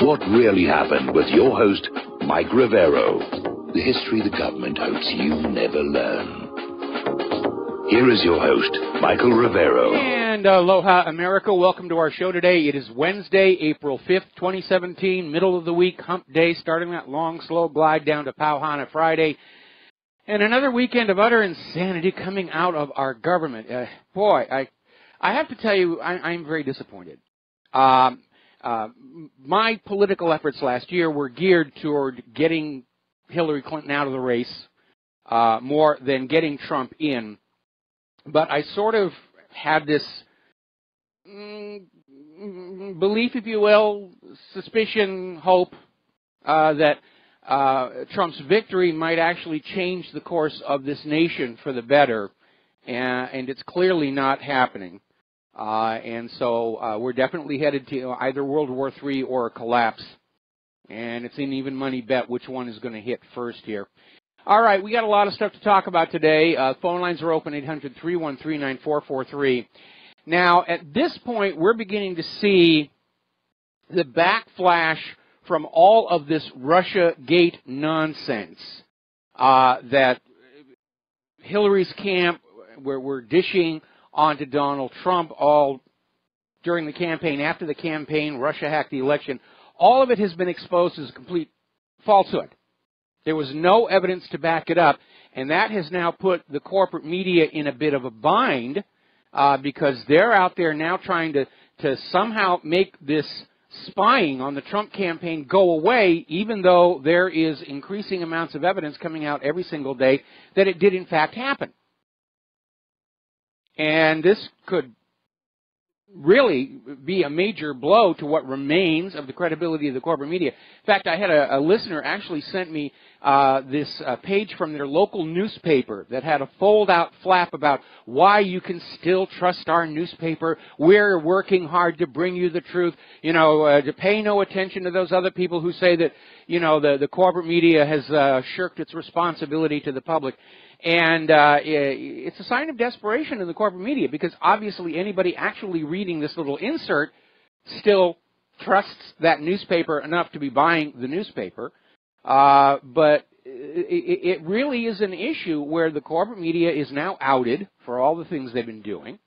What really happened with your host, Mike Rivero. The history the government hopes you never learn. Here is your host, Michael Rivero. And aloha, America. Welcome to our show today. It is Wednesday, April 5th, 2017, middle of the week, hump day, starting that long, slow glide down to Pauhana Friday. And another weekend of utter insanity coming out of our government. Boy, I have to tell you, I'm very disappointed. My political efforts last year were geared toward getting Hillary Clinton out of the race more than getting Trump in. But I sort of had this belief, if you will, suspicion, hope that Trump's victory might actually change the course of this nation for the better, and it's clearly not happening. And so we're definitely headed to either World War III or a collapse, and it's an even money bet which one is going to hit first here. All right, we got a lot of stuff to talk about today. Phone lines are open, 800-313-9443. Now, at this point, we're beginning to see the backflash from all of this Russia-gate nonsense that Hillary's camp, where we're dishing onto Donald Trump all during the campaign, after the campaign, Russia hacked the election. All of it has been exposed as a complete falsehood. There was no evidence to back it up, and that has now put the corporate media in a bit of a bind because they're out there now trying to somehow make this spying on the Trump campaign go away, even though there is increasing amounts of evidence coming out every single day that it did in fact happen. And this could really be a major blow to what remains of the credibility of the corporate media. In fact, I had a listener actually sent me this page from their local newspaper that had a fold-out flap about why you can still trust our newspaper. We're working hard to bring you the truth. You know, to pay no attention to those other people who say that, you know, the corporate media has shirked its responsibility to the public. And it's a sign of desperation in the corporate media because obviously anybody actually reading this little insert still trusts that newspaper enough to be buying the newspaper. But it really is an issue where the corporate media is now outed for all the things they've been doing.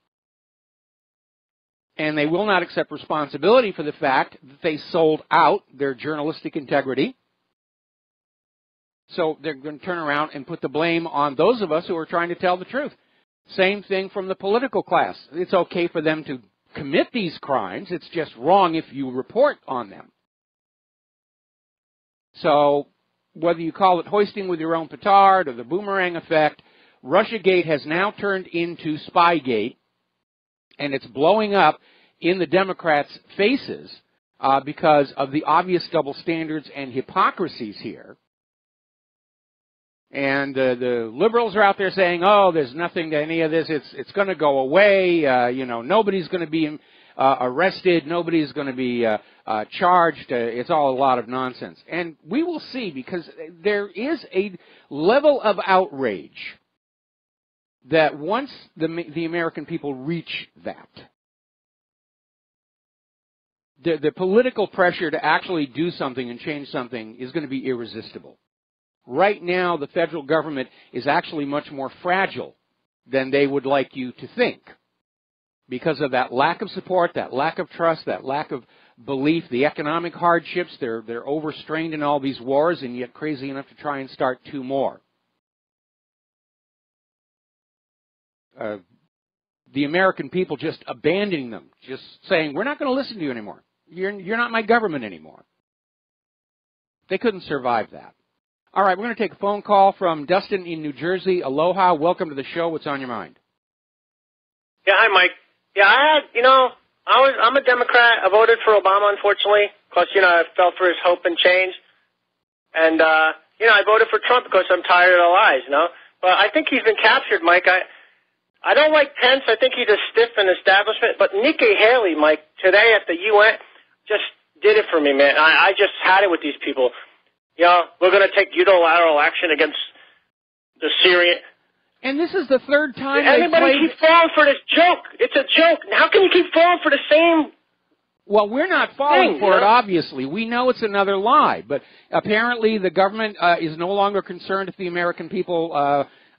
And they will not accept responsibility for the fact that they sold out their journalistic integrity. So they're going to turn around and put the blame on those of us who are trying to tell the truth. Same thing from the political class. It's okay for them to commit these crimes. It's just wrong if you report on them. So whether you call it hoisting with your own petard or the boomerang effect, Russiagate has now turned into Spygate, and it's blowing up in the Democrats' faces because of the obvious double standards and hypocrisies here. And the liberals are out there saying, oh, there's nothing to any of this. It's going to go away. You know, nobody's going to be arrested. Nobody's going to be charged. It's all a lot of nonsense. And we will see, because there is a level of outrage that once the American people reach that, the political pressure to actually do something and change something is going to be irresistible. Right now, the federal government is actually much more fragile than they would like you to think because of that lack of support, that lack of trust, that lack of belief, the economic hardships. They're overstrained in all these wars and yet crazy enough to try and start two more. The American people just abandoning them, just saying, we're not going to listen to you anymore. You're not my government anymore. They couldn't survive that. All right, we're going to take a phone call from Dustin in New Jersey. Aloha, welcome to the show. What's on your mind? Yeah, hi, Mike. Yeah, I'm a Democrat. I voted for Obama, unfortunately, because, I fell for his hope and change. And, I voted for Trump because I'm tired of the lies, But I think he's been captured, Mike. I don't like Pence. I think he's a stiff in establishment. But Nikki Haley, Mike, today at the UN just did it for me, man. I just had it with these people. We're going to take unilateral action against the Syrian. And this is the third time everybody keeps falling for this joke. It's a joke. How can you keep falling for the same Well, we're not falling for it, obviously. We know it's another lie, but apparently the government is no longer concerned if the American people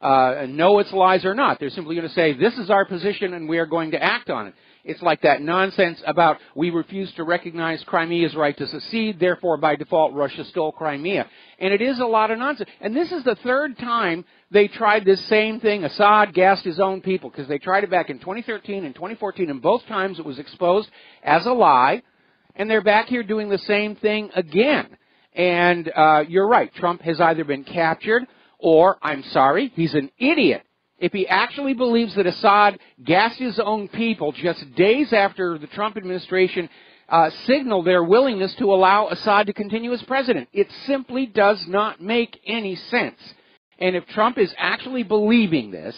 know it's lies or not. They're simply going to say, this is our position and we are going to act on it. It's like that nonsense about we refuse to recognize Crimea's right to secede, therefore by default Russia stole Crimea. And it is a lot of nonsense. And this is the third time they tried this same thing. Assad gassed his own people because they tried it back in 2013 and 2014, and both times it was exposed as a lie. And they're back here doing the same thing again. And you're right, Trump has either been captured or, I'm sorry, he's an idiot. If he actually believes that Assad gassed his own people just days after the Trump administration signaled their willingness to allow Assad to continue as president. It simply does not make any sense. And if Trump is actually believing this,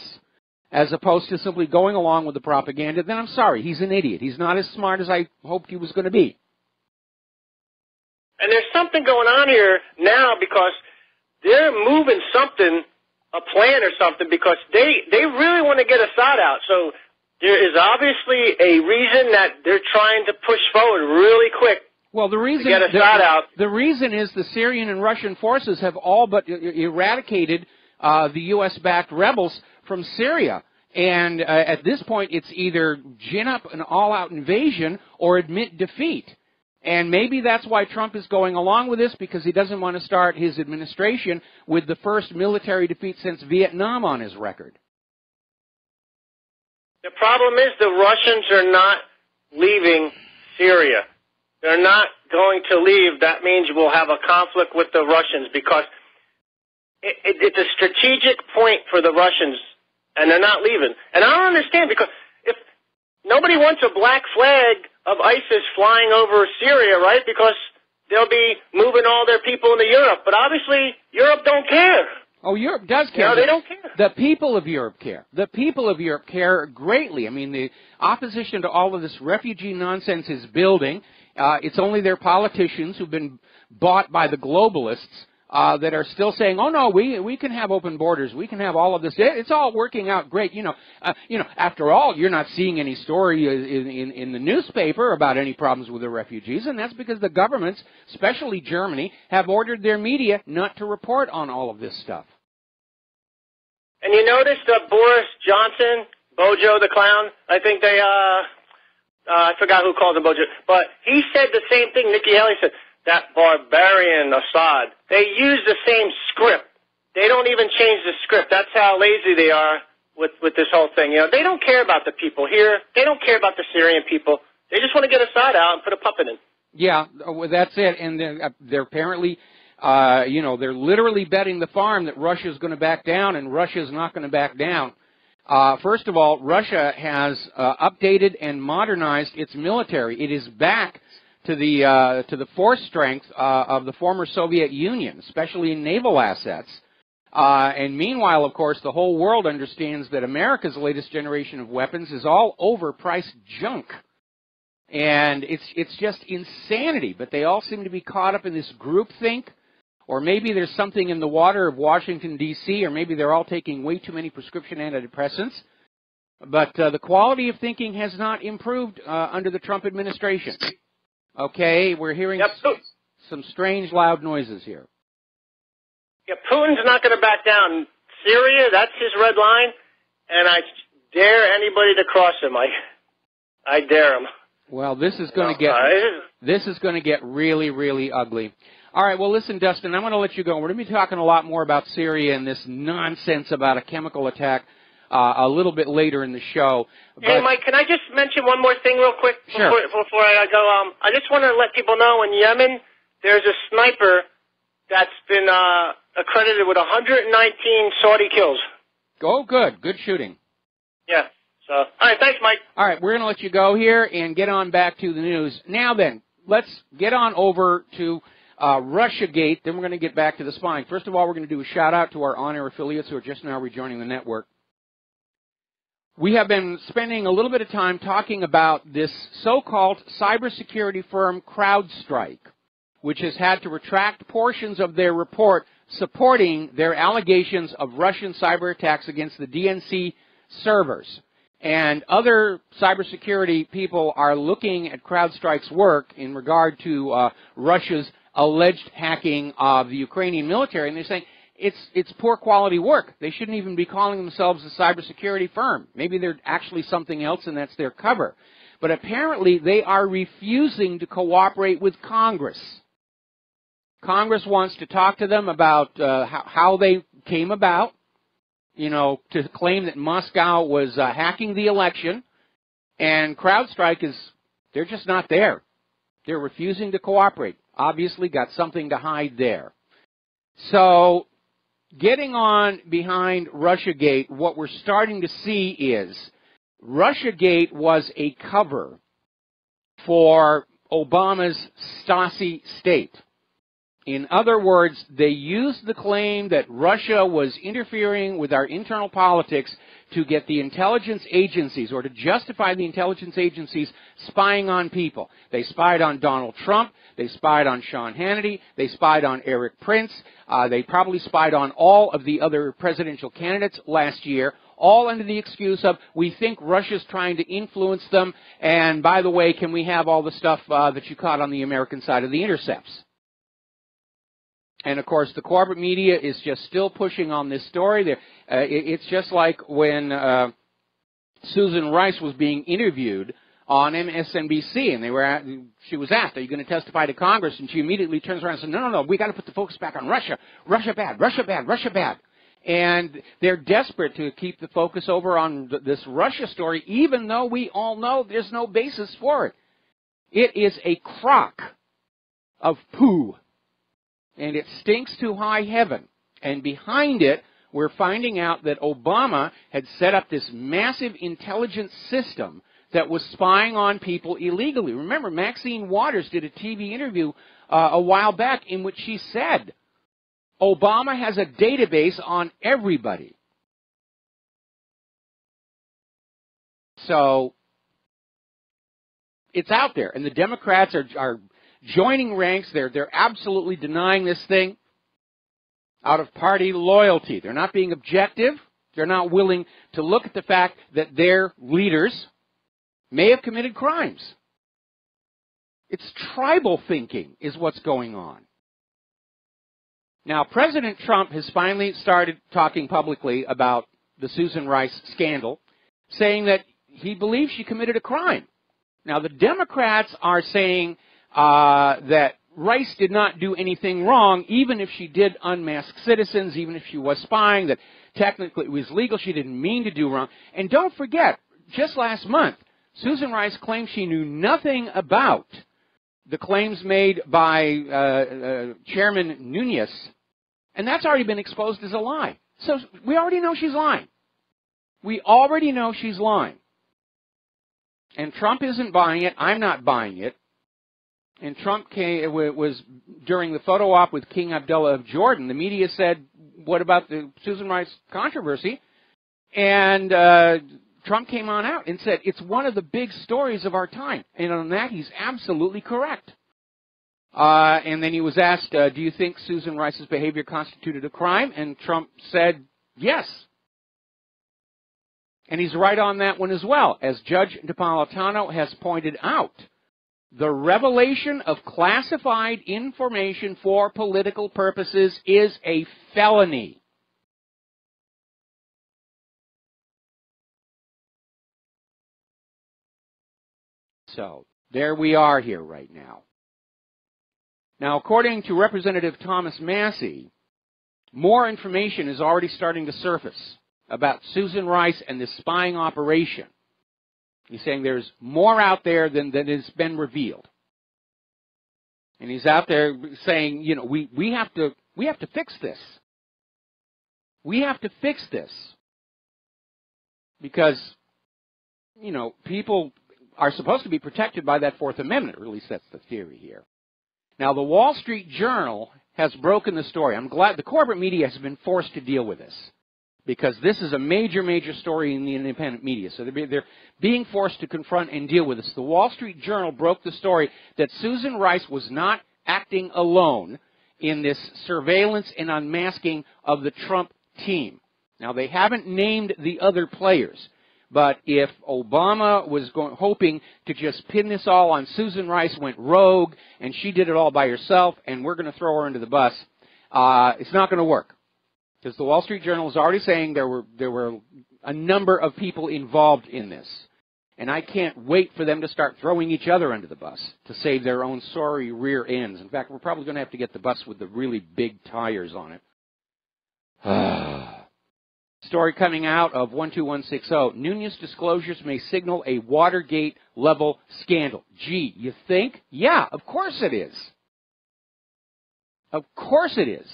as opposed to simply going along with the propaganda, then I'm sorry, he's an idiot. He's not as smart as I hoped he was going to be. And there's something going on here now because they're moving something, a plan or something, because they really want to get Assad out. So there is obviously a reason that they're trying to push forward really quick. Well, the reason to get Assad out. The reason is the Syrian and Russian forces have all but eradicated the U.S.-backed rebels from Syria. And at this point, it's either gin up an all-out invasion or admit defeat. And maybe that's why Trump is going along with this, because he doesn't want to start his administration with the first military defeat since Vietnam on his record. The problem is the Russians are not leaving Syria. They're not going to leave. That means we'll have a conflict with the Russians because it's a strategic point for the Russians, and they're not leaving. And I don't understand, because if nobody wants a black flag of ISIS flying over Syria, right? Because they'll be moving all their people into Europe. But obviously, Europe don't care. Oh, Europe does care. No, they don't care. The people of Europe care. The people of Europe care greatly. I mean, the opposition to all of this refugee nonsense is building. It's only their politicians who've been bought by the globalists that are still saying, oh, no, we can have open borders. We can have all of this. It's all working out great. After all, you're not seeing any story in the newspaper about any problems with the refugees, and that's because the governments, especially Germany, have ordered their media not to report on all of this stuff. And you notice that Boris Johnson, Bojo the clown, I think they, I forgot who called him Bojo, but he said the same thing Nikki Haley said. That barbarian Assad. They use the same script. They don't even change the script. That's how lazy they are with this whole thing. They don't care about the people here. They don't care about the Syrian people. They just want to get Assad out and put a puppet in. Yeah, well, that's it. And they're apparently, they're literally betting the farm that Russia's going to back down, and Russia's not going to back down. First of all, Russia has updated and modernized its military. It is back to the force strength of the former Soviet Union, especially in naval assets. And meanwhile, of course, the whole world understands that America's latest generation of weapons is all overpriced junk. And it's just insanity. But they all seem to be caught up in this groupthink, or maybe there's something in the water of Washington, D.C., or maybe they're all taking way too many prescription antidepressants. But the quality of thinking has not improved under the Trump administration. Okay, we're hearing some strange, loud noises here. Yeah, Putin's not going to back down. Syria, that's his red line, and I dare anybody to cross him. I dare him. Well, this is going to get really, really ugly. All right, well, listen, Dustin, I'm going to let you go. We're going to be talking a lot more about Syria and this nonsense about a chemical attack a little bit later in the show. Hey, Mike, can I just mention one more thing real quick before I go? I just want to let people know in Yemen, there's a sniper that's been accredited with 119 Saudi kills. Oh, good. Good shooting. Yeah. So, all right, thanks, Mike. All right, we're going to let you go here and get on back to the news. Now then, let's get on over to Russiagate. Then we're going to get back to the spying. First of all, we're going to do a shout-out to our on-air affiliates who are just now rejoining the network. We have been spending a little bit of time talking about this so-called cybersecurity firm CrowdStrike, which has had to retract portions of their report supporting their allegations of Russian cyber attacks against the DNC servers. And other cybersecurity people are looking at CrowdStrike's work in regard to Russia's alleged hacking of the Ukrainian military, and they're saying it's poor quality work. They shouldn't even be calling themselves a cybersecurity firm. Maybe they're actually something else, and that's their cover. But apparently they are refusing to cooperate with Congress. Congress wants to talk to them about how they came about, you know, to claim that Moscow was hacking the election, and CrowdStrike they're just not there. They're refusing to cooperate. Obviously got something to hide there. So, getting on behind Russiagate, what we're starting to see is Russiagate was a cover for Obama's Stasi state. In other words, they used the claim that Russia was interfering with our internal politics to get the intelligence agencies, or to justify the intelligence agencies spying on people. They spied on Donald Trump. They spied on Sean Hannity. They spied on Eric Prince. They probably spied on all of the other presidential candidates last year, all under the excuse of, we think Russia's trying to influence them, and by the way, can we have all the stuff that you caught on the American side of the intercepts? And, of course, the corporate media is just still pushing on this story. It's just like when Susan Rice was being interviewed on MSNBC, and she was asked, are you going to testify to Congress? And she immediately turns around and says, no, we got to put the focus back on Russia. Russia bad, Russia bad, Russia bad. And they're desperate to keep the focus over on this Russia story, even though we all know there's no basis for it. It is a crock of poo. And it stinks to high heaven. And behind it, we're finding out that Obama had set up this massive intelligence system that was spying on people illegally. Remember, Maxine Waters did a TV interview a while back in which she said, Obama has a database on everybody. So, it's out there. And the Democrats are joining ranks. They're absolutely denying this thing out of party loyalty. They're not being objective. They're not willing to look at the fact that their leaders may have committed crimes. It's tribal thinking is what's going on. Now, President Trump has finally started talking publicly about the Susan Rice scandal, saying that he believes she committed a crime. Now, the Democrats are saying that Rice did not do anything wrong, even if she did unmask citizens, even if she was spying, that technically it was legal, she didn't mean to do wrong. And don't forget, just last month, Susan Rice claimed she knew nothing about the claims made by Chairman Nunes, and that's already been exposed as a lie. So we already know she's lying. We already know she's lying. And Trump isn't buying it. I'm not buying it. And Trump was, during the photo op with King Abdullah of Jordan, the media said, what about the Susan Rice controversy? And Trump came on out and said, it's one of the big stories of our time. And on that, he's absolutely correct. And then he was asked, do you think Susan Rice's behavior constituted a crime? And Trump said, yes. And he's right on that one as well. As Judge Napolitano has pointed out, the revelation of classified information for political purposes is a felony. So, there we are here right now. Now, according to Representative Thomas Massey, more information is already starting to surface about Susan Rice and this spying operation. He's saying there's more out there than has been revealed. And he's out there saying, you know, we have to fix this. We have to fix this. Because, you know, people are supposed to be protected by that Fourth Amendment, or at least that's the theory here. Now, the Wall Street Journal has broken the story. I'm glad the corporate media has been forced to deal with this, because this is a major, major story in the independent media. So they're being forced to confront and deal with this. The Wall Street Journal broke the story that Susan Rice was not acting alone in this surveillance and unmasking of the Trump team. Now, they haven't named the other players, But if Obama was hoping to just pin this all on Susan Rice, went rogue, and she did it all by herself, and we're going to throw her under the bus, it's not going to work. Because the Wall Street Journal is already saying there were a number of people involved in this. And I can't wait for them to start throwing each other under the bus to save their own sorry rear ends. In fact, we're probably going to have to get the bus with the really big tires on it. Story coming out of 12160. Nunez disclosures may signal a Watergate-level scandal. Gee, you think? Yeah, of course it is. Of course it is.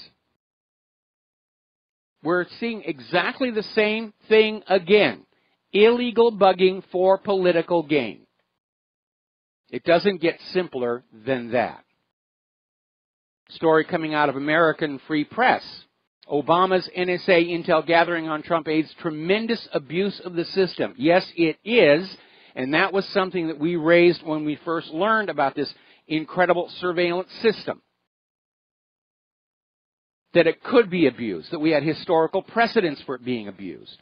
We're seeing exactly the same thing again. Illegal bugging for political gain. It doesn't get simpler than that. Story coming out of American Free Press. Obama's NSA intel gathering on Trump aides tremendous abuse of the system. Yes, it is, and that was something that we raised when we first learned about this incredible surveillance system. That it could be abused, that we had historical precedents for it being abused.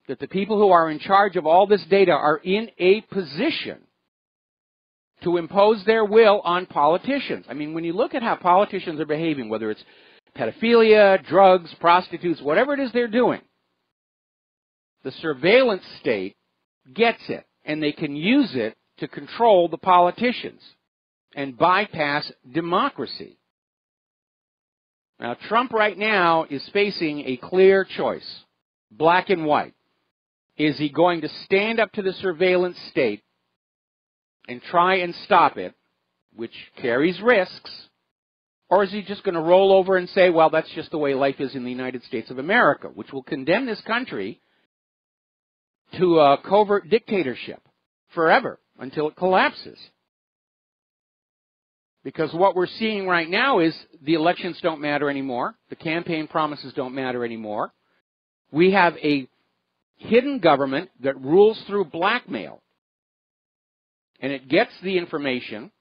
That the people who are in charge of all this data are in a position to impose their will on politicians. I mean, when you look at how politicians are behaving, whether it's pedophilia, drugs, prostitutes, whatever it is they're doing, the surveillance state gets it, and they can use it to control the politicians and bypass democracy. Now, Trump right now is facing a clear choice, black and white. Is he going to stand up to the surveillance state and try and stop it, which carries risks, or is he just going to roll over and say, well, that's just the way life is in the United States of America, which will condemn this country to a covert dictatorship forever until it collapses? Because what we're seeing right now is the elections don't matter anymore. The campaign promises don't matter anymore. We have a hidden government that rules through blackmail. And it gets the information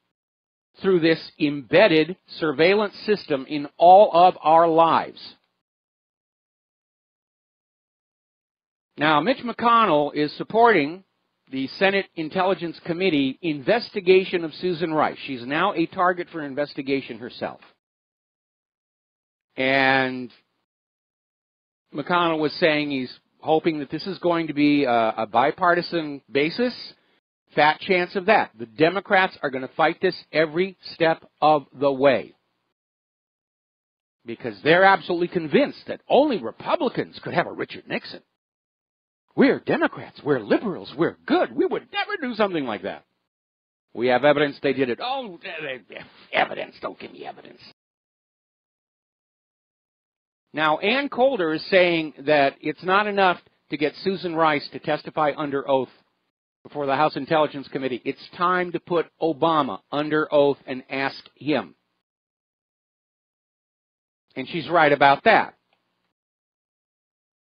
through this embedded surveillance system in all of our lives. Now, Mitch Mcconnell is supporting the Senate Intelligence Committee investigation of Susan Rice. She's now a target for investigation herself. And McConnell was saying he's hoping that this is going to be a bipartisan basis. Fat chance of that. The Democrats are going to fight this every step of the way. Because they're absolutely convinced that only Republicans could have a Richard Nixon. We're Democrats, we're liberals, we're good. We would never do something like that. We have evidence they did it. Oh, evidence, don't give me evidence. Now, Ann Coulter is saying that it's not enough to get Susan Rice to testify under oath before the House Intelligence Committee. It's time to put Obama under oath and ask him. And she's right about that.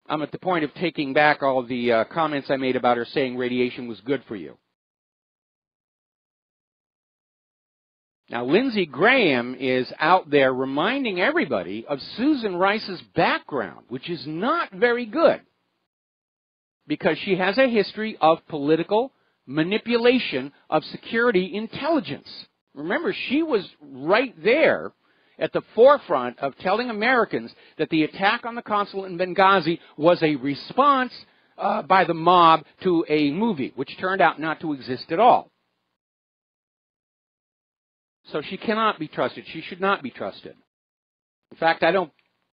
I'm at the point of taking back all the comments I made about her saying radiation was good for you. Now, Lindsey Graham is out there reminding everybody of Susan Rice's background, which is not very good, because she has a history of political manipulation of security intelligence. Remember, she was right there at the forefront of telling Americans that the attack on the consulate in Benghazi was a response by the mob to a movie, which turned out not to exist at all. So she cannot be trusted. She should not be trusted. In fact, I don't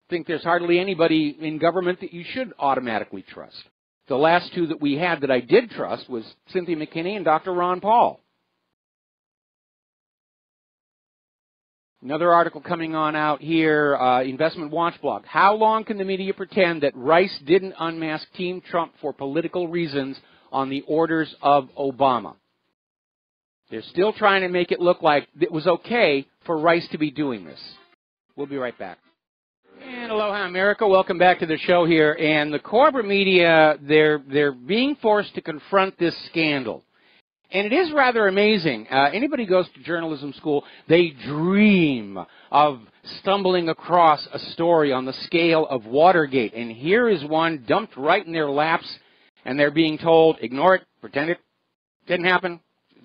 think there's hardly anybody in government that you should automatically trust. The last two that we had that I did trust was Cynthia McKinney and Dr. Ron Paul. Another article coming on out here, Investment Watch blog. How long can the media pretend that Rice didn't unmask Team Trump for political reasons on the orders of Obama? They're still trying to make it look like it was okay for Rice to be doing this. We'll be right back. And aloha, America. Welcome back to the show here. And the corporate media, they're being forced to confront this scandal. And it is rather amazing. Anybody who goes to journalism school, they dream of stumbling across a story on the scale of Watergate. And here is one dumped right in their laps. And they're being told, ignore it, pretend it didn't happen.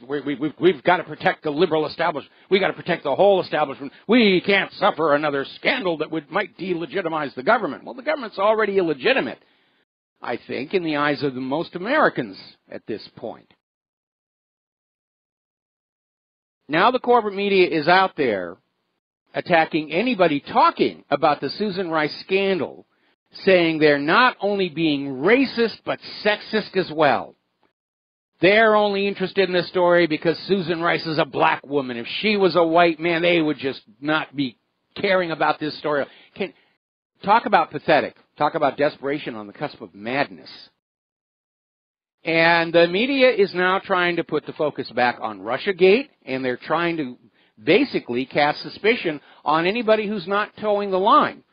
We've got to protect the liberal establishment. We've got to protect the whole establishment. We can't suffer another scandal that might delegitimize the government. Well, the government's already illegitimate, I think, in the eyes of the most Americans at this point. Now the corporate media is out there attacking anybody talking about the Susan Rice scandal, saying they're not only being racist but sexist as well. They're only interested in this story because Susan Rice is a black woman. If she was a white man, they would just not be caring about this story. Talk about pathetic. Talk about desperation on the cusp of madness. And the media is now trying to put the focus back on Russiagate, and they're trying to basically cast suspicion on anybody who's not towing the line.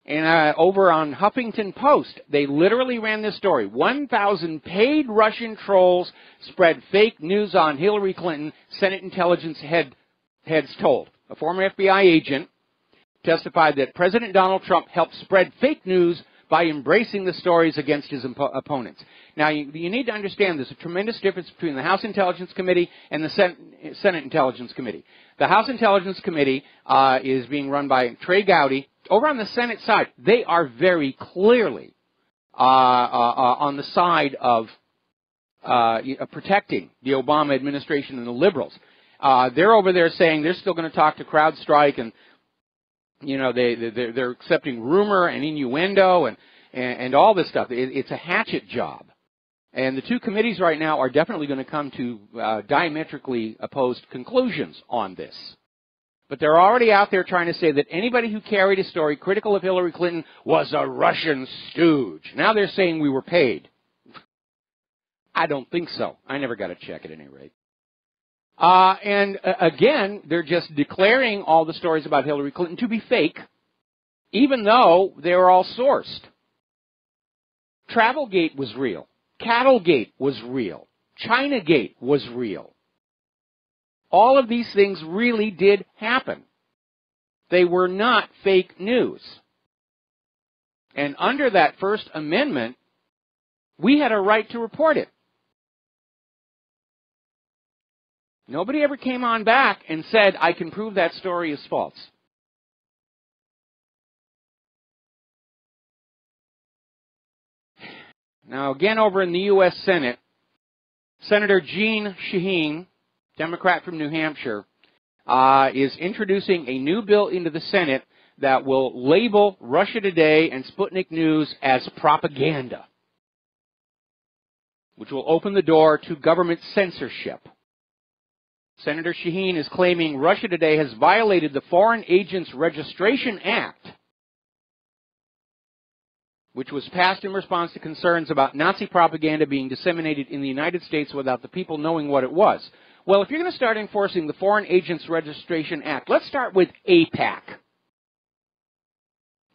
And over on Huffington Post, they literally ran this story. 1,000 paid Russian trolls spread fake news on Hillary Clinton, Senate intelligence heads told. A former FBI agent testified that President Donald Trump helped spread fake news by embracing the stories against his opponents. Now, you need to understand there's a tremendous difference between the House Intelligence Committee and the Senate Intelligence Committee. The House Intelligence Committee is being run by Trey Gowdy. Over on the Senate side, they are very clearly on the side of protecting the Obama administration and the liberals. They're over there saying they're still going to talk to CrowdStrike, and they're accepting rumor and innuendo and all this stuff. It's a hatchet job. And the two committees right now are definitely going to come to diametrically opposed conclusions on this. But they're already out there trying to say that anybody who carried a story critical of Hillary Clinton was a Russian stooge. Now they're saying we were paid. I don't think so. I never got a check at any rate. Again, they're just declaring all the stories about Hillary Clinton to be fake, even though they were all sourced. Travelgate was real. Cattlegate was real. Chinagate was real. All of these things really did happen. They were not fake news. And under that First Amendment, we had a right to report it. Nobody ever came on back and said, I can prove that story is false. Now, again, over in the U.S. Senate, Senator Jeanne Shaheen, Democrat from New Hampshire, is introducing a new bill into the Senate that will label Russia Today and Sputnik News as propaganda, which will open the door to government censorship. Senator Shaheen is claiming Russia Today has violated the Foreign Agents Registration Act, which was passed in response to concerns about Nazi propaganda being disseminated in the United States without the people knowing what it was. Well, if you're going to start enforcing the Foreign Agents Registration Act, let's start with AIPAC,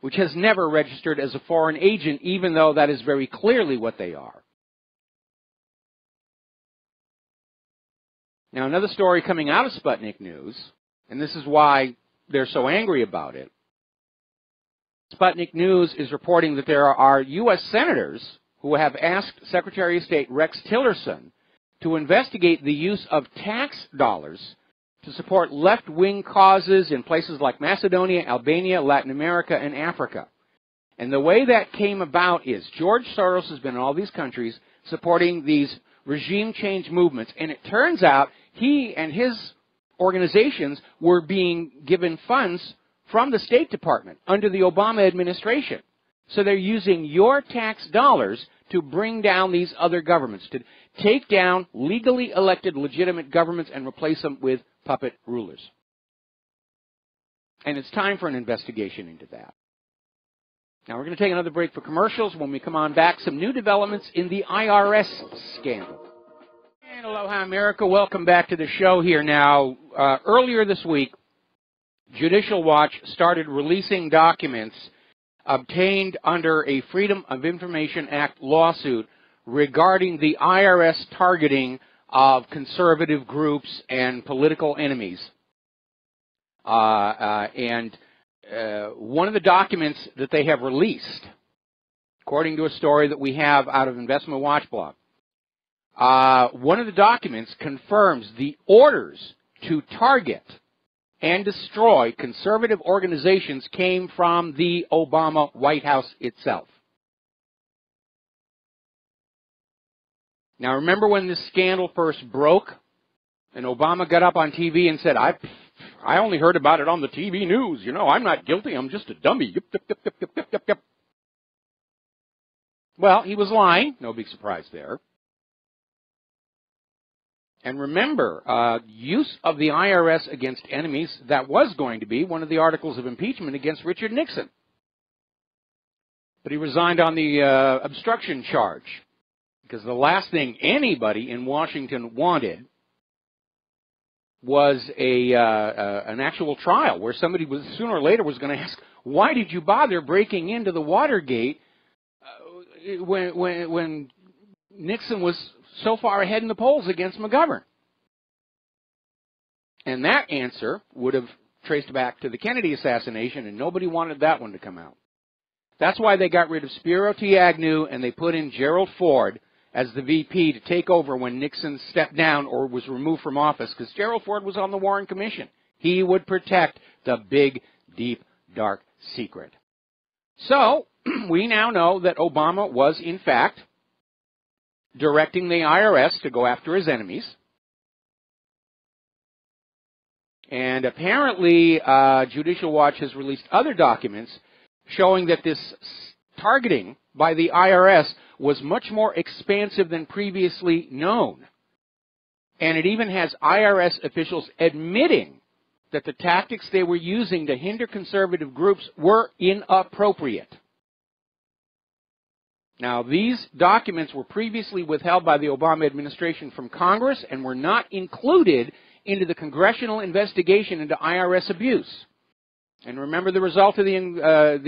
which has never registered as a foreign agent, even though that is very clearly what they are. Now, another story coming out of Sputnik News, and this is why they're so angry about it. Sputnik News is reporting that there are U.S. senators who have asked Secretary of State Rex Tillerson to investigate the use of tax dollars to support left-wing causes in places like Macedonia, Albania, Latin America, and Africa. And the way that came about is George Soros has been in all these countries supporting these regime change movements, and it turns out he and his organizations were being given funds from the State Department under the Obama administration. So they're using your tax dollars to bring down these other governments, to take down legally elected legitimate governments and replace them with puppet rulers. And it's time for an investigation into that. Now, we're going to take another break for commercials. When we come on back, some new developments in the IRS scandal. And aloha, America. Welcome back to the show here now. Earlier this week, Judicial Watch started releasing documents obtained under a Freedom of Information Act lawsuit regarding the IRS targeting of conservative groups and political enemies. One of the documents that they have released according to a story that we have out of Investment Watch blog. One of the documents confirms the orders to target and destroy conservative organizations came from the Obama White House itself. Now, remember when this scandal first broke and Obama got up on TV and said, I only heard about it on the TV news. You know, I'm not guilty. I'm just a dummy. Yep, yep, yep, yep, yep, yep, yep. Well, he was lying. No big surprise there. And remember, use of the IRS against enemies, that was going to be one of the articles of impeachment against Richard Nixon. But he resigned on the obstruction charge, because the last thing anybody in Washington wanted was an actual trial where somebody was sooner or later was going to ask, why did you bother breaking into the Watergate when Nixon was so far ahead in the polls against McGovern? And that answer would have traced back to the Kennedy assassination, and nobody wanted that one to come out. That's why they got rid of Spiro T. Agnew, and they put in Gerald Ford as the VP to take over when Nixon stepped down or was removed from office, because Gerald Ford was on the Warren Commission. He would protect the big, deep, dark secret. So, we now know that Obama was, in fact, directing the IRS to go after his enemies. And apparently, Judicial Watch has released other documents showing that this targeting by the IRS was much more expansive than previously known. And it even has IRS officials admitting that the tactics they were using to hinder conservative groups were inappropriate. Now, these documents were previously withheld by the Obama administration from Congress and were not included into the congressional investigation into IRS abuse. And remember the result of the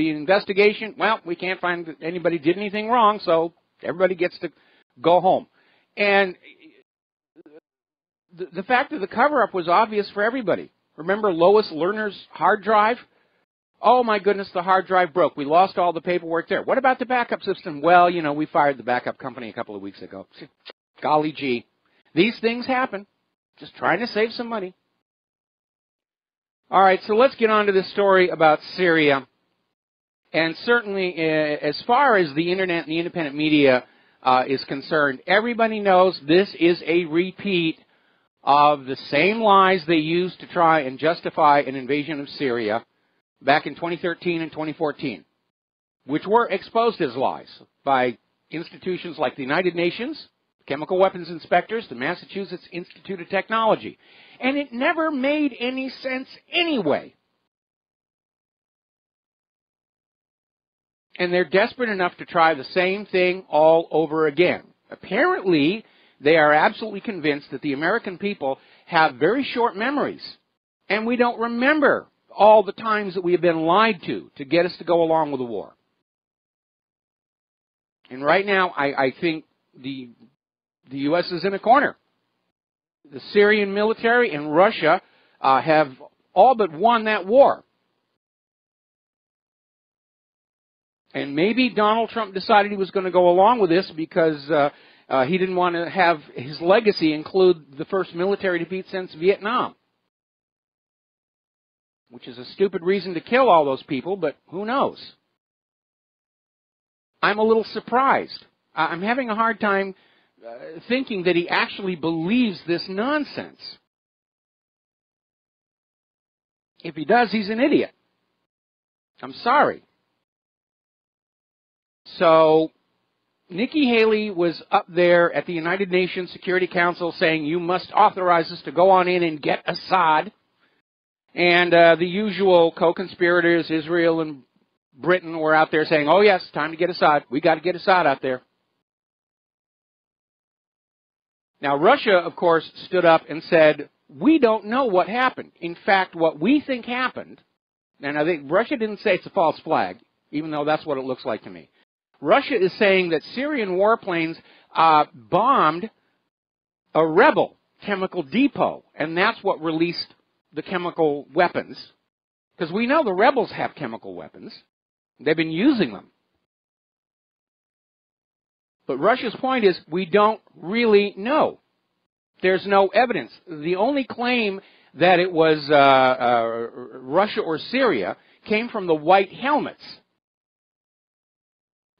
investigation? Well, we can't find that anybody did anything wrong, so everybody gets to go home. And the fact that the cover-up was obvious for everybody. Remember Lois Lerner's hard drive? Oh, my goodness, the hard drive broke. We lost all the paperwork there. What about the backup system? Well, you know, we fired the backup company a couple of weeks ago. Golly gee. These things happen. Just trying to save some money. All right, so let's get on to this story about Syria. And certainly, as far as the Internet and the independent media is concerned, everybody knows this is a repeat of the same lies they used to try and justify an invasion of Syria back in 2013 and 2014, which were exposed as lies by institutions like the United Nations, Chemical Weapons Inspectors, the Massachusetts Institute of Technology. And it never made any sense anyway. And they're desperate enough to try the same thing all over again. Apparently, they are absolutely convinced that the American people have very short memories, and we don't remember all the times that we have been lied to get us to go along with the war. And right now, I think the U.S. is in a corner. The Syrian military and Russia have all but won that war. And maybe Donald Trump decided he was going to go along with this because he didn't want to have his legacy include the first military defeat since Vietnam, which is a stupid reason to kill all those people, but who knows? I'm a little surprised. I'm having a hard time thinking that he actually believes this nonsense. If he does, he's an idiot. I'm sorry. So, Nikki Haley was up there at the United Nations Security Council saying, you must authorize us to go on in and get Assad. And the usual co-conspirators, Israel and Britain, were out there saying, oh yes, time to get Assad. We got to get Assad out there. Now, Russia, of course, stood up and said, we don't know what happened. In fact, what we think happened, and I think Russia didn't say it's a false flag, even though that's what it looks like to me. Russia is saying that Syrian warplanes bombed a rebel chemical depot, and that's what released the chemical weapons. Because we know the rebels have chemical weapons. They've been using them. But Russia's point is we don't really know. There's no evidence. The only claim that it was Russia or Syria came from the white helmets,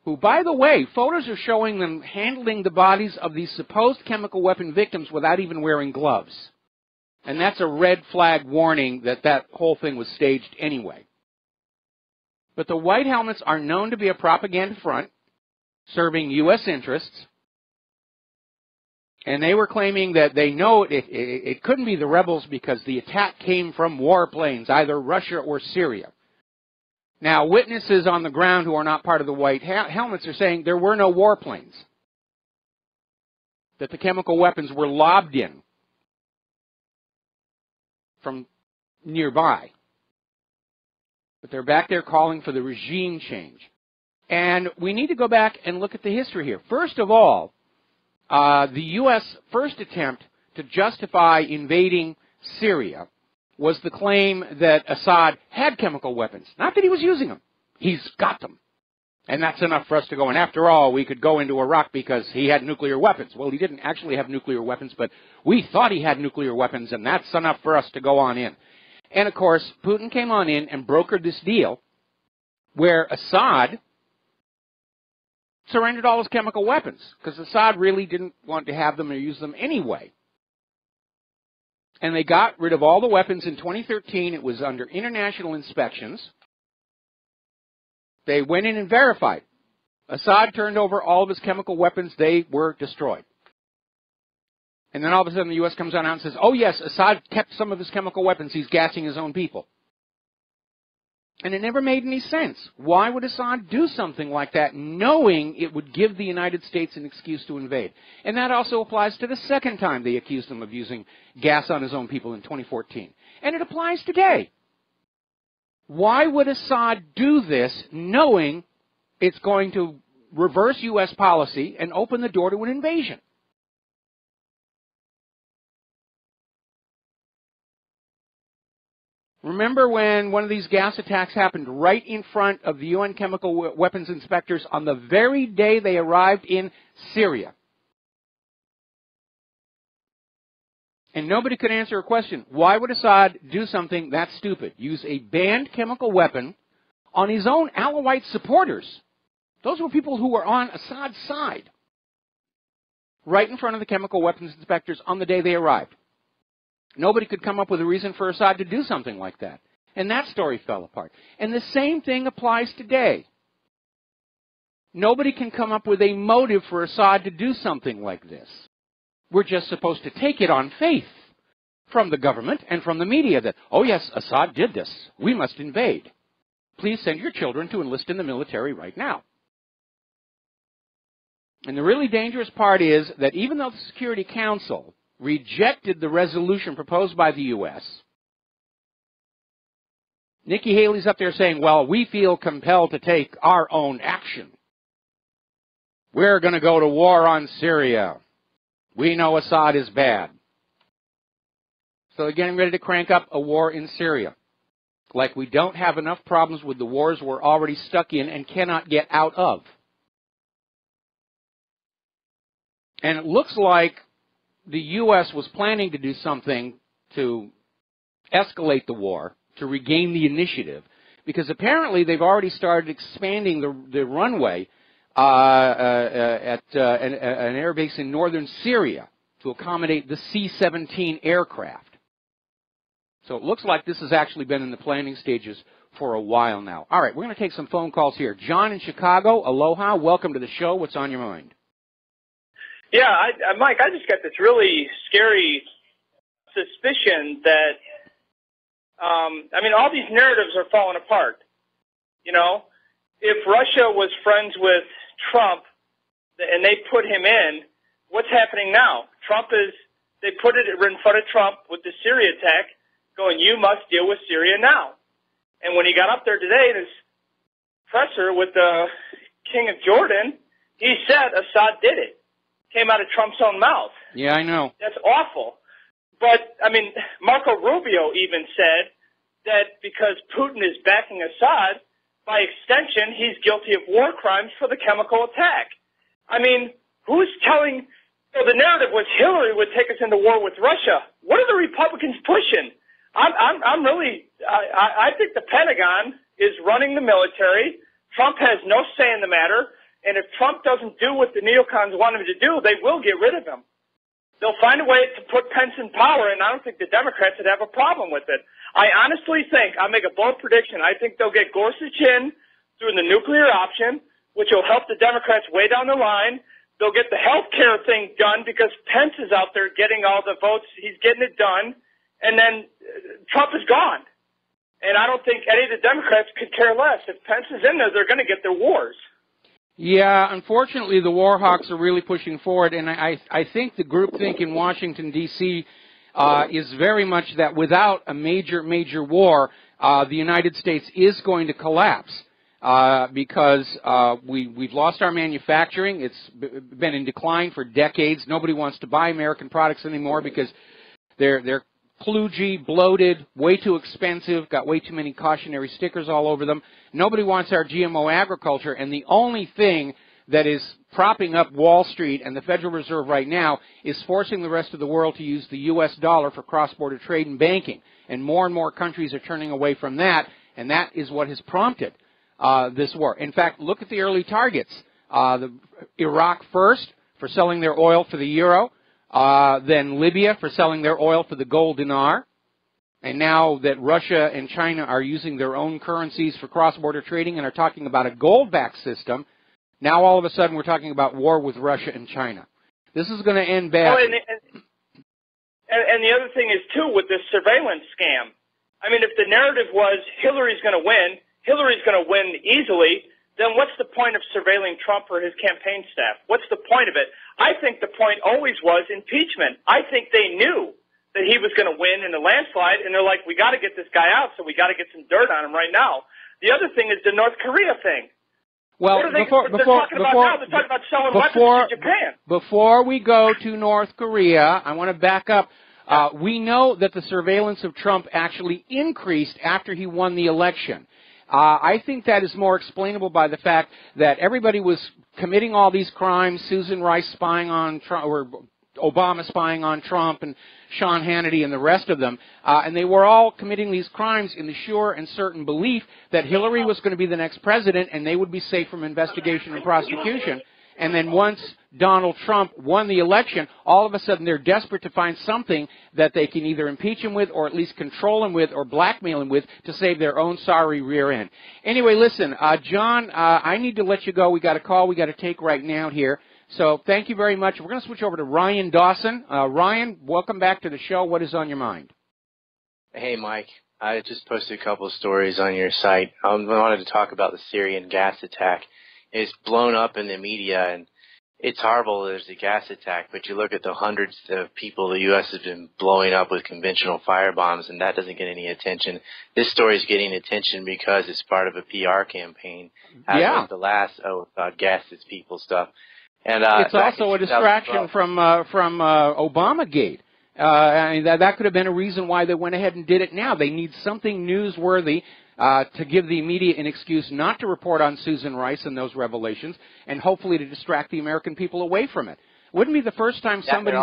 who, by the way, photos are showing them handling the bodies of these supposed chemical weapon victims without even wearing gloves. And that's a red flag warning that that whole thing was staged anyway. But the white helmets are known to be a propaganda front serving U.S. interests. And they were claiming that they know it couldn't be the rebels because the attack came from warplanes, either Russia or Syria. Now, witnesses on the ground who are not part of the white helmets are saying there were no warplanes, that the chemical weapons were lobbed in from nearby. But they're back there calling for the regime change. And we need to go back and look at the history here. First of all, the U.S. first attempt to justify invading Syria was the claim that Assad had chemical weapons. Not that he was using them. He's got them. And that's enough for us to go. And after all, we could go into Iraq because he had nuclear weapons. Well, he didn't actually have nuclear weapons, but we thought he had nuclear weapons, and that's enough for us to go on in. And, of course, Putin came on in and brokered this deal where Assad surrendered all his chemical weapons because Assad really didn't want to have them or use them anyway. And they got rid of all the weapons in 2013. It was under international inspections. They went in and verified. Assad turned over all of his chemical weapons. They were destroyed. And then all of a sudden the U.S. comes on out and says, oh, yes, Assad kept some of his chemical weapons. He's gassing his own people. And it never made any sense. Why would Assad do something like that, knowing it would give the United States an excuse to invade? And that also applies to the second time they accused him of using gas on his own people in 2014. And it applies today. Why would Assad do this, knowing it's going to reverse U.S. policy and open the door to an invasion? Remember when one of these gas attacks happened right in front of the UN chemical weapons inspectors on the very day they arrived in Syria? And nobody could answer a question. Why would Assad do something that stupid? Use a banned chemical weapon on his own Alawite supporters. Those were people who were on Assad's side. Right in front of the chemical weapons inspectors on the day they arrived. Nobody could come up with a reason for Assad to do something like that. And that story fell apart. And the same thing applies today. Nobody can come up with a motive for Assad to do something like this. We're just supposed to take it on faith from the government and from the media that, oh yes, Assad did this. We must invade. Please send your children to enlist in the military right now. And the really dangerous part is that even though the Security Council rejected the resolution proposed by the U.S., Nikki Haley's up there saying, well, we feel compelled to take our own action. We're going to go to war on Syria. We know Assad is bad. So they're getting ready to crank up a war in Syria. Like we don't have enough problems with the wars we're already stuck in and cannot get out of. And it looks like the U.S. was planning to do something to escalate the war, to regain the initiative, because apparently they've already started expanding the runway at an air base in northern Syria to accommodate the C-17 aircraft. So it looks like this has actually been in the planning stages for a while now. All right, we're going to take some phone calls here. John in Chicago, aloha, welcome to the show. What's on your mind? Yeah, Mike, I just got this really scary suspicion that, all these narratives are falling apart. You know, if Russia was friends with Trump and they put him in, what's happening now? They put it in front of Trump with the Syria attack, going, you must deal with Syria now. And when he got up there today in his presser with the King of Jordan, he said Assad did it. Came out of Trump's own mouth. Yeah, I know. That's awful. But, Marco Rubio even said that because Putin is backing Assad, by extension, he's guilty of war crimes for the chemical attack. I mean, who's telling? So the narrative was Hillary would take us into war with Russia. What are the Republicans pushing? I think the Pentagon is running the military. Trump has no say in the matter. And if Trump doesn't do what the neocons want him to do, they will get rid of him. They'll find a way to put Pence in power, and I don't think the Democrats would have a problem with it. I honestly think, I'll make a bold prediction, I think they'll get Gorsuch in through the nuclear option, which will help the Democrats way down the line. They'll get the health care thing done because Pence is out there getting all the votes. He's getting it done. And then Trump is gone. And I don't think any of the Democrats could care less. If Pence is in there, they're going to get their wars. Yeah, unfortunately, the war hawks are really pushing forward, and I think the groupthink in Washington, D.C. Is very much that without a major war, the United States is going to collapse because we've lost our manufacturing. It's been in decline for decades. Nobody wants to buy American products anymore because they're kludgy, bloated, way too expensive, got way too many cautionary stickers all over them. Nobody wants our GMO agriculture, and the only thing that is propping up Wall Street and the Federal Reserve right now is forcing the rest of the world to use the U.S. dollar for cross-border trade and banking. And more countries are turning away from that, and that is what has prompted this war. In fact, look at the early targets. Iraq first for selling their oil for the euro. Then Libya for selling their oil for the gold dinar. And now that Russia and China are using their own currencies for cross-border trading and are talking about a gold-backed system, now all of a sudden we're talking about war with Russia and China. This is going to end badly. And the other thing is, too, with this surveillance scam. I mean, if the narrative was Hillary's going to win easily, then what's the point of surveilling Trump or his campaign staff? What's the point of it? I think the point always was impeachment. I think they knew that he was going to win in the landslide, and they're like, we got to get this guy out, so we got to get some dirt on him right now. The other thing is the North Korea thing. Well, they're talking about selling weapons to Japan. Before we go to North Korea, I want to back up. We know that the surveillance of Trump actually increased after he won the election. I think that is more explainable by the fact that everybody was committing all these crimes, Susan Rice spying on Trump, or Obama spying on Trump, and Sean Hannity and the rest of them, and they were all committing these crimes in the sure and certain belief that Hillary was going to be the next president and they would be safe from investigation and prosecution. And then once Donald Trump won the election, all of a sudden they're desperate to find something that they can either impeach him with or at least control him with or blackmail him with to save their own sorry rear end. Anyway, listen, John, I need to let you go. We got a call we got to take right now here. So thank you very much. We're going to switch over to Ryan Dawson. Ryan, welcome back to the show. What is on your mind? Hey, Mike. I just posted a couple of stories on your site. I wanted to talk about the Syrian gas attack. It's blown up in the media, and it's horrible there's a gas attack, but you look at the hundreds of people the U.S. has been blowing up with conventional firebombs, and that doesn't get any attention. This story is getting attention because it's part of a PR campaign. As was the last, gas is people stuff. And it's also a distraction from Obamagate. I mean, that could have been a reason why they went ahead and did it now. They need something newsworthy to give the media an excuse not to report on Susan Rice and those revelations, and hopefully to distract the American people away from it. Wouldn't be the first time somebody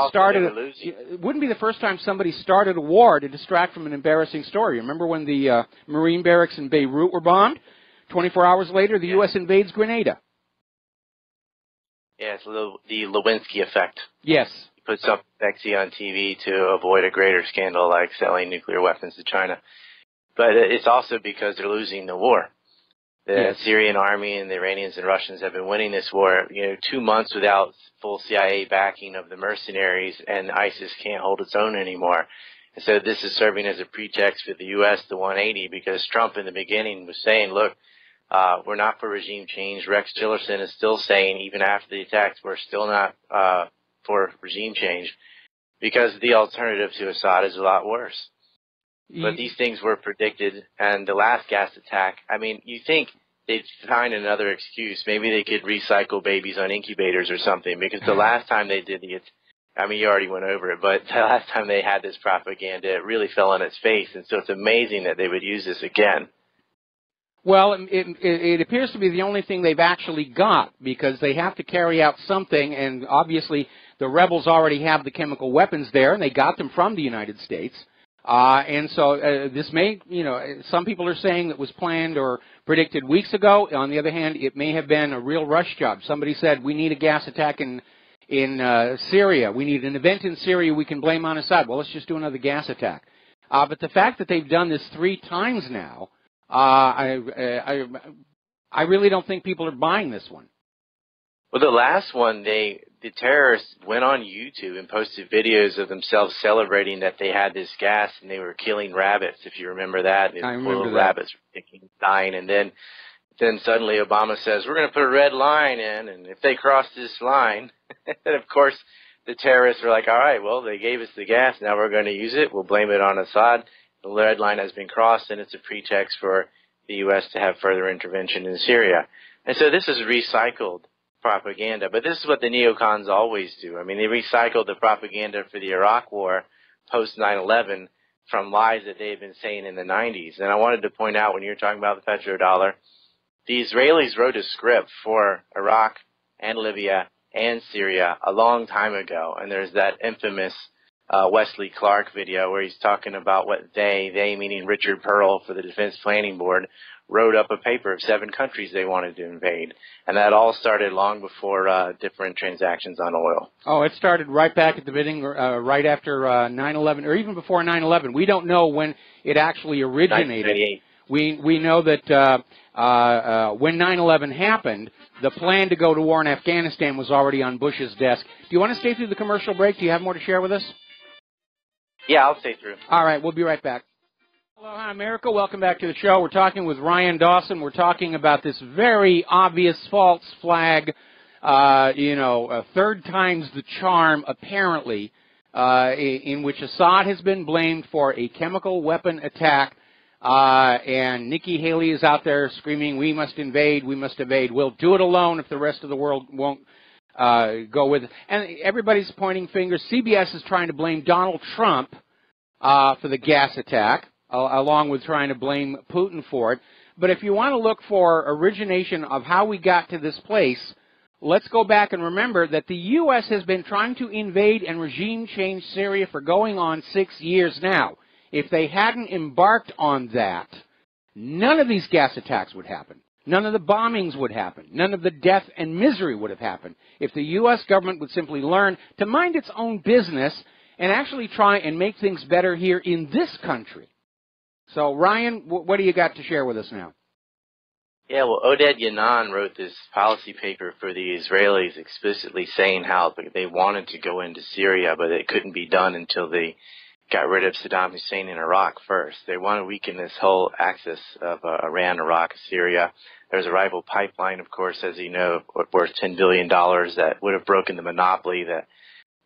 started a war to distract from an embarrassing story. Remember when the Marine barracks in Beirut were bombed? 24 hours later, the U.S. invades Grenada. Yeah, it's the Lewinsky effect. Yes. He puts something sexy on TV to avoid a greater scandal like selling nuclear weapons to China. But it's also because they're losing the war. The Syrian army and the Iranians and Russians have been winning this war, 2 months without full CIA backing of the mercenaries, and ISIS can't hold its own anymore. And so this is serving as a pretext for the U.S. to 180, because Trump in the beginning was saying, look, we're not for regime change. Rex Tillerson is still saying, even after the attacks, we're still not for regime change, because the alternative to Assad is a lot worse. But these things were predicted, and the last gas attack, I mean, you think they'd find another excuse. Maybe they could recycle babies on incubators or something, because the last time they did it, I mean, you already went over it, but the last time they had this propaganda, it really fell on its face, and so it's amazing that they would use this again. Well, it appears to be the only thing they've actually got, because they have to carry out something, and obviously the rebels already have the chemical weapons there, and they got them from the United States. And so this may, some people are saying that was planned or predicted weeks ago. On the other hand, it may have been a real rush job. Somebody said, we need a gas attack in Syria. We need an event in Syria we can blame on Assad. Well, let's just do another gas attack. But the fact that they've done this 3 times now, I really don't think people are buying this one. Well, the last one, the terrorists went on YouTube and posted videos of themselves celebrating that they had this gas and they were killing rabbits, if you remember that. I remember that. Rabbits were dying, and then suddenly Obama says, we're going to put a red line in, and if they cross this line, and of course the terrorists were like, all right, well, they gave us the gas, now we're going to use it, we'll blame it on Assad. The red line has been crossed, and it's a pretext for the U.S. to have further intervention in Syria. And so this is recycled propaganda, but this is what the neocons always do. I mean, they recycled the propaganda for the Iraq War post 9/11 from lies that they had been saying in the 90s. And I wanted to point out, when you're talking about the petrodollar, the Israelis wrote a script for Iraq and Libya and Syria a long time ago, and there's that infamous Wesley Clark video where he's talking about what they meaning Richard Pearl for the Defense Planning Board, wrote up a paper of 7 countries they wanted to invade. And that all started long before different transactions on oil. Oh, it started right back at the beginning, right after 9/11, or even before 9/11. We don't know when it actually originated. 1998. We know that when 9/11 happened, the plan to go to war in Afghanistan was already on Bush's desk. Do you want to stay through the commercial break? Do you have more to share with us? Yeah, I'll stay through. All right, we'll be right back. Aloha, America. Welcome back to the show. We're talking with Ryan Dawson. We're talking about this very obvious false flag, 3rd time's the charm, apparently, in which Assad has been blamed for a chemical weapon attack. And Nikki Haley is out there screaming, we must invade, we must evade. We'll do it alone if the rest of the world won't go with it. And everybody's pointing fingers. CBS is trying to blame Donald Trump for the gas attack, along with trying to blame Putin for it. But if you want to look for origination of how we got to this place, let's go back and remember that the U.S. has been trying to invade and regime change Syria for going on 6 years now. If they hadn't embarked on that, none of these gas attacks would happen. None of the bombings would happen. None of the death and misery would have happened if the U.S. government would simply learn to mind its own business and actually try and make things better here in this country. So, Ryan, what do you got to share with us now? Yeah, well, Oded Yanan wrote this policy paper for the Israelis explicitly saying how they wanted to go into Syria, but it couldn't be done until they got rid of Saddam Hussein in Iraq first. They want to weaken this whole axis of Iran, Iraq, Syria. There's a rival pipeline, of course, as you know, worth $10 billion that would have broken the monopoly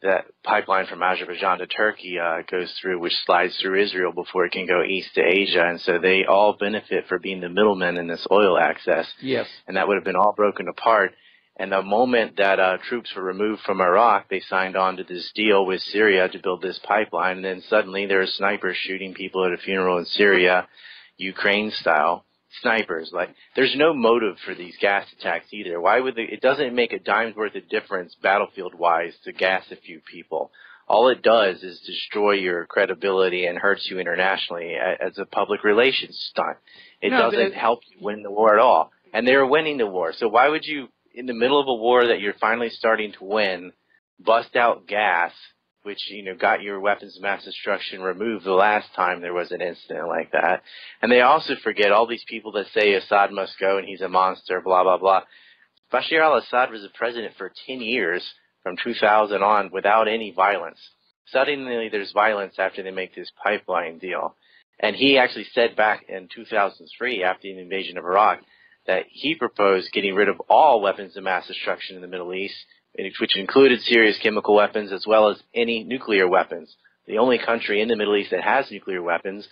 that pipeline from Azerbaijan to Turkey goes through, which slides through Israel before it can go east to Asia. And so they all benefit for being the middlemen in this oil access. Yes. And that would have been all broken apart. And the moment that troops were removed from Iraq, they signed on to this deal with Syria to build this pipeline. And then suddenly there are snipers shooting people at a funeral in Syria, Ukraine-style snipers. Like, there's no motive for these gas attacks either. Why would it doesn't make a dime's worth of difference battlefield-wise to gas a few people. All it does is destroy your credibility and hurts you internationally as a public relations stunt. It doesn't help you win the war at all. And they're winning the war. So why would you, in the middle of a war that you're finally starting to win, bust out gas, which, got your weapons of mass destruction removed the last time there was an incident like that? And they also forget all these people that say Assad must go and he's a monster, blah, blah, blah. Bashar al-Assad was the president for 10 years, from 2000 on, without any violence. Suddenly there's violence after they make this pipeline deal. And he actually said back in 2003, after the invasion of Iraq, that he proposed getting rid of all weapons of mass destruction in the Middle East, which included serious chemical weapons as well as any nuclear weapons. The only country in the Middle East that has nuclear weapons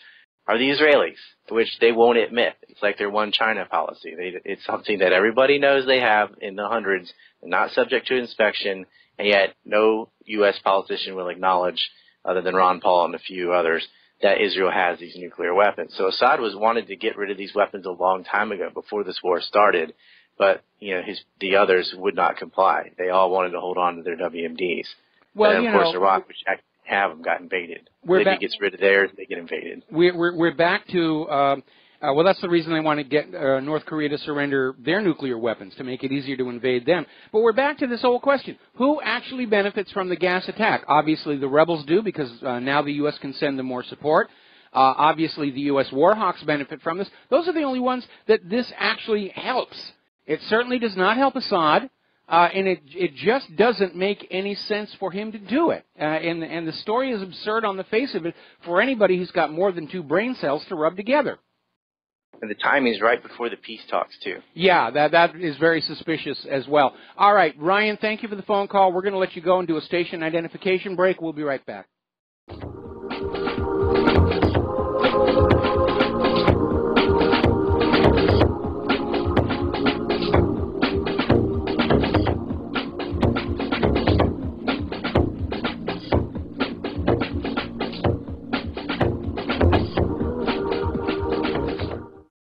are the Israelis, which they won't admit. It's like their one China policy. It's something that everybody knows they have in the hundreds, and not subject to inspection, and yet no U.S. politician will acknowledge, other than Ron Paul and a few others, that Israel has these nuclear weapons. So Assad wanted to get rid of these weapons a long time ago, before this war started, but the others would not comply. They all wanted to hold on to their WMDs. Well, and of course, Iraq, which actually have them, got invaded. Libya gets rid of theirs, they get invaded. We're back to well, that's the reason they want to get North Korea to surrender their nuclear weapons, to make it easier to invade them. But we're back to this old question. Who actually benefits from the gas attack? Obviously, the rebels do, because now the U.S. can send them more support. Obviously, the U.S. war hawks benefit from this. Those are the only ones that this actually helps. It certainly does not help Assad, and it just doesn't make any sense for him to do it. And the story is absurd on the face of it for anybody who's got more than 2 brain cells to rub together. And the timing is right before the peace talks, too. Yeah, that is very suspicious as well. All right, Ryan, thank you for the phone call. We're going to let you go and do a station identification break. We'll be right back.